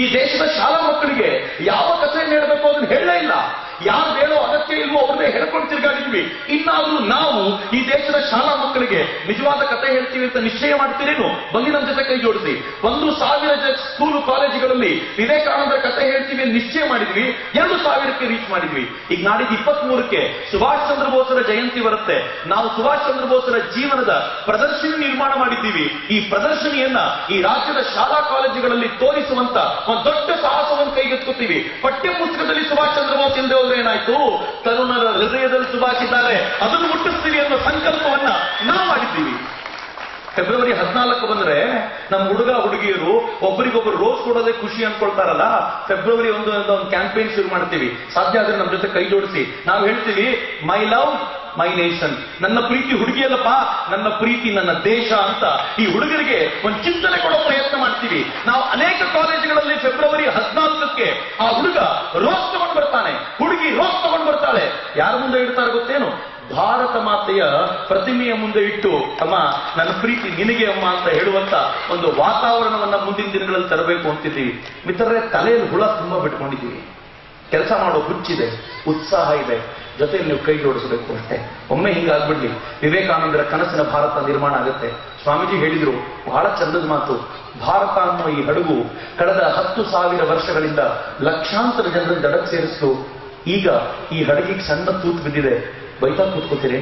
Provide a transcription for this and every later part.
ಈ ದೇಶದ ಶಾಲಾ ಮಕ್ಕಳಿಗೆ ಯಾವ ಕಥೆಯನ್ನು ಹೇಳಬೇಕು ಅದನ್ನು ಹೇಳಲೇ ಇಲ್ಲ. ಯಾರು ಹೇಳೋ ಅಗತ್ಯ ಇಲ್ವೋ ಅವ್ರನ್ನೇ ಹೇಳ್ಕೊಂಡು ತಿರ್ಗಾಡಿದ್ವಿ. ಇನ್ನಾದ್ರೂ ನಾವು ಈ ದೇಶದ ಶಾಲಾ ಮಕ್ಕಳಿಗೆ ನಿಜವಾದ ಕಥೆ ಹೇಳ್ತೀವಿ ಅಂತ ನಿಶ್ಚಯ ಮಾಡ್ತೀರೇನು? ಬನ್ನಿ ನಮ್ಮ ಜೊತೆ ಕೈ ಜೋಡಿಸಿ. 1,000 ಸ್ಕೂಲು ಕಾಲೇಜುಗಳಲ್ಲಿ ವಿವೇಕಾನಂದರ ಕಥೆ ಹೇಳ್ತೀವಿ ಅಂತ ನಿಶ್ಚಯ ಮಾಡಿದ್ವಿ. 2,000ಕ್ಕೆ ರೀಚ್ ಮಾಡಿದ್ವಿ. ಈಗ ನಾಡಿದ್ದು 23ಕ್ಕೆ ಸುಭಾಷ್ ಚಂದ್ರ ಬೋಸರ ಜಯಂತಿ ಬರುತ್ತೆ. ನಾವು ಸುಭಾಷ್ ಚಂದ್ರ ಬೋಸರ ಜೀವನದ ಪ್ರದರ್ಶನ ನಿರ್ಮಾಣ ಮಾಡಿದ್ದೀವಿ. ಈ ಪ್ರದರ್ಶನಿಯನ್ನ ಈ ರಾಜ್ಯದ ಶಾಲಾ ಕಾಲೇಜುಗಳಲ್ಲಿ ತೋರಿಸುವಂತ ಒಂದು ದೊಡ್ಡ ಸಾಹಸವನ್ನು ಕೈಗೆತ್ಕೋತೀವಿ. ಪಠ್ಯ ಪುಸ್ತಕದಲ್ಲಿ ಸುಭಾಷ್ ಚಂದ್ರ ಬೋಸ್ ಇಲ್ಲದೆ ಹೋದ್ರೆ ಏನಾಯ್ತು? ತರುಣರ ಹೃದಯದಲ್ಲಿ ಸುಭಾಷ್ ಇದ್ದಾರೆ, ಅದನ್ನು ಮುಟ್ಟಿಸ್ತೀವಿ ಅನ್ನೋ ಸಂಕಲ್ಪವನ್ನ ನಾವು ಮಾಡಿದ್ದೀವಿ. ಫೆಬ್ರವರಿ 14 ಬಂದ್ರೆ ನಮ್ಮ ಹುಡುಗ ಹುಡುಗಿಯರು ಒಬ್ಬರಿಗೊಬ್ಬರು ರೋಸ್ ಕೊಡೋದೇ ಖುಷಿ ಅನ್ಕೊಳ್ತಾರಲ್ಲ. ಫೆಬ್ರವರಿ ಒಂದು ಕ್ಯಾಂಪೇನ್ ಶುರು ಮಾಡ್ತೀವಿ. ಸಾಧ್ಯ ಆದ್ರೆ ನಮ್ಮ ಜೊತೆ ಕೈ ಜೋಡಿಸಿ ನಾವು ಹೇಳ್ತೀವಿ, ಮೈ ಲವ್ ಮೈ ನೇಷನ್. ನನ್ನ ಪ್ರೀತಿ ಹುಡುಗಿಯಲ್ಲಪ್ಪ, ನನ್ನ ಪ್ರೀತಿ ನನ್ನ ದೇಶ ಅಂತ ಈ ಹುಡುಗರಿಗೆ ಒಂದು ಚಿಂತನೆ ಕೊಡೋ ಪ್ರಯತ್ನ ಮಾಡ್ತೀವಿ. ನಾವು ಅನೇಕ ಕಾಲೇಜುಗಳಲ್ಲಿ ಫೆಬ್ರವರಿ 14ಕ್ಕೆ ಆ ಹುಡುಗ ರೋಸ್ ತಗೊಂಡು ಬರ್ತಾನೆ, ಹುಡುಗಿ ರೋಸ್ ತಗೊಂಡು ಬರ್ತಾಳೆ. ಯಾರ ಮುಂದೆ ಇಡ್ತಾರೆ ಗೊತ್ತೇನು? ಭಾರತ ಮಾತೆಯ ಪ್ರತಿಮೆಯ ಮುಂದೆ ಇಟ್ಟು, ಅಮ್ಮ ನನ್ನ ಪ್ರೀತಿ ನಿನಗೆ ಅಮ್ಮ ಅಂತ ಹೇಳುವಂತ ಒಂದು ವಾತಾವರಣವನ್ನ ಮುಂದಿನ ದಿನಗಳಲ್ಲಿ ತರಬೇಕು ಅಂತಿದ್ದೀವಿ. ಮಿತ್ರರೇ, ತಲೆಯಲ್ಲಿ ಹುಳ ತುಂಬಾ ಬಿಟ್ಕೊಂಡಿದ್ದೀವಿ. ಕೆಲಸ ಮಾಡೋ ಹುಚ್ಚಿದೆ, ಉತ್ಸಾಹ ಇದೆ, ಜೊತೆಯಲ್ಲಿ ನೀವು ಕೈ ಜೋಡಿಸಬೇಕು ಅಷ್ಟೇ. ಒಮ್ಮೆ ಹಿಂಗಾಗ್ಬಿಡ್ಲಿ, ವಿವೇಕಾನಂದರ ಕನಸಿನ ಭಾರತ ನಿರ್ಮಾಣ ಆಗುತ್ತೆ. ಸ್ವಾಮೀಜಿ ಹೇಳಿದ್ರು, ಬಹಳ ಚಂದದ ಮಾತು. ಭಾರತ ಅನ್ನೋ ಈ ಹಡಗು ಕಳೆದ 10,000 ವರ್ಷಗಳಿಂದ ಲಕ್ಷಾಂತರ ಜನರನ್ನು ದಡಕ್ಕೆ ಸೇರಿಸ್ತು. ಈಗ ಈ ಹಡಗಿಗೆ ಸಣ್ಣ ತೂತು ಬಿದ್ದಿದೆ, ಬೈತಾ ಕೂತ್ಕೋತೀರಿ?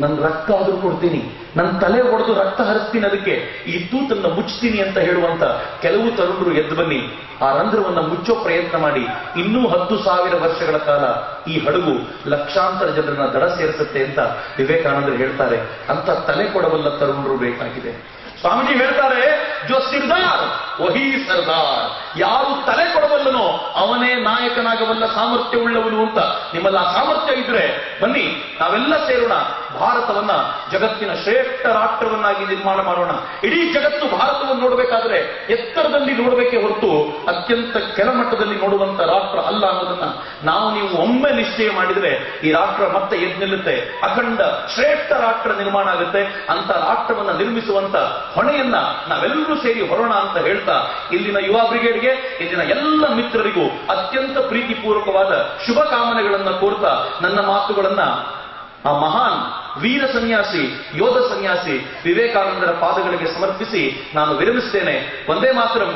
ನನ್ನ ರಕ್ತ ಆದ್ರೂ ಕೊಡ್ತೀನಿ, ನನ್ನ ತಲೆ ಹೊಡೆದು ರಕ್ತ ಹರಿಸ್ತೀನಿ, ಅದಕ್ಕೆ ಈ ತೂತನ್ನ ಮುಚ್ತೀನಿ ಅಂತ ಹೇಳುವಂತ ಕೆಲವು ತರುಣರು ಎದ್ದು ಬನ್ನಿ. ಆ ರಂಧ್ರವನ್ನ ಮುಚ್ಚೋ ಪ್ರಯತ್ನ ಮಾಡಿ. ಇನ್ನೂ 10,000 ವರ್ಷಗಳ ಕಾಲ ಈ ಹಡಗು ಲಕ್ಷಾಂತರ ಜನರನ್ನ ದಡ ಸೇರಿಸುತ್ತೆ ಅಂತ ವಿವೇಕಾನಂದರು ಹೇಳ್ತಾರೆ. ಅಂತ ತಲೆ ಕೊಡಬಲ್ಲ ತರುಣರು ಬೇಕಾಗಿದೆ. ಸ್ವಾಮೀಜಿ ಹೇಳ್ತಾರೆ, ಜೋ ಸಿರ್ದಾರ್ ವಹಿ ಸರ್ದಾರ್. ಯಾರು ತಲೆ ಕೊಡಬಲ್ಲನೋ ಅವನೇ ನಾಯಕನಾಗಬಲ್ಲ ಸಾಮರ್ಥ್ಯವುಳ್ಳವನು ಅಂತ. ನಿಮ್ಮಲ್ಲಿ ಆ ಸಾಮರ್ಥ್ಯ ಇದ್ರೆ ಬನ್ನಿ, ನಾವೆಲ್ಲ ಸೇರೋಣ. ಭಾರತವನ್ನ ಜಗತ್ತಿನ ಶ್ರೇಷ್ಠ ರಾಷ್ಟ್ರವನ್ನಾಗಿ ನಿರ್ಮಾಣ ಮಾಡೋಣ. ಇಡೀ ಜಗತ್ತು ಭಾರತವನ್ನು ನೋಡಬೇಕಾದ್ರೆ ಎತ್ತರದಲ್ಲಿ ನೋಡಬೇಕೇ ಹೊರತು ಅತ್ಯಂತ ಕೆಳಮಟ್ಟದಲ್ಲಿ ನೋಡುವಂತ ರಾಷ್ಟ್ರ ಅಲ್ಲ ಅನ್ನೋದನ್ನ ನಾವು ನೀವು ಒಮ್ಮೆ ನಿಶ್ಚಯ ಮಾಡಿದ್ರೆ ಈ ರಾಷ್ಟ್ರ ಮತ್ತೆ ಎದ್ದು ನಿಲ್ಲುತ್ತೆ. ಅಖಂಡ ಶ್ರೇಷ್ಠ ರಾಷ್ಟ್ರ ನಿರ್ಮಾಣ ಆಗುತ್ತೆ. ಅಂತ ರಾಷ್ಟ್ರವನ್ನ ನಿರ್ಮಿಸುವಂತ ಹೊಣೆಯನ್ನ ನಾವೆಲ್ಲರೂ ಸೇರಿ ಹೊರೋಣ ಅಂತ ಹೇಳ್ತಾ, ಇಲ್ಲಿನ ಯುವ ಬ್ರಿಗೇಡ್ಗೆ, ಇಲ್ಲಿನ ಎಲ್ಲ ಮಿತ್ರರಿಗೂ ಅತ್ಯಂತ ಪ್ರೀತಿಪೂರ್ವಕವಾದ ಶುಭ ಕಾಮನೆಗಳನ್ನ ಕೋರ್ತಾ ನನ್ನ ಮಾತುಗಳನ್ನ ಆ ಮಹಾನ್ ವೀರ ಸನ್ಯಾಸಿ, ಯೋಧ ಸನ್ಯಾಸಿ ವಿವೇಕಾನಂದರ ಪಾದಗಳಿಗೆ ಸಮರ್ಪಿಸಿ ನಾನು ವಿರಮಿಸ್ತೇನೆ. ವಂದೇ ಮಾತರಂ.